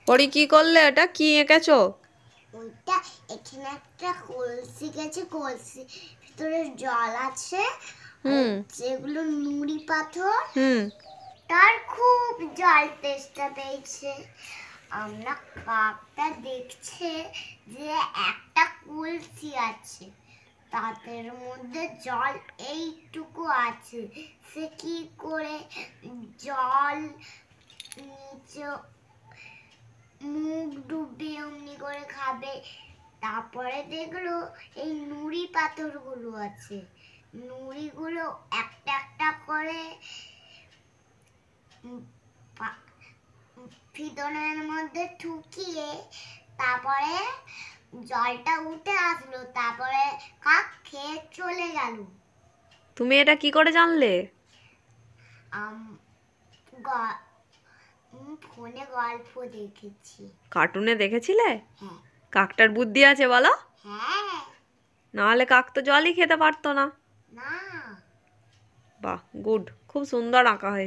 পরি কি করলে? এটা কি এঁকেছো? ওইটা এখানে একটা কলসি গেছে, কলসি ভিতরে জল আছে, যেগুলো নুড়ি পাথর, তার খুব জল তেষ্টা পেয়েছে। আমরা কাকটা দেখছে যে একটা কলসি আছে, তাদের মধ্যে জল এইটুকু আছে, সে কি করে জল নিচে মুখ ডুবিয়ে অমনি করে খাবে। তারপরে দেখলো এই নুড়ি পাথরগুলো আছে, নুড়িগুলো একটা একটা করে ভিতরের মধ্যে ঠুকিয়ে তারপরে জলটা উঠে আসলো, তারপরে কাক খেয়ে চলে গেল। তুমি এটা কি করে জানলে? ফোনে গল্প দেখেছি। কার্টুনে দেখেছিলে? হ্যাঁ। কাকটার বুদ্ধি আছে বলো? হ্যাঁ। নাহলে কাক তো জলই খেতে পারতো না। না। বাহ, গুড, খুব সুন্দর আঁকা হয়েছে।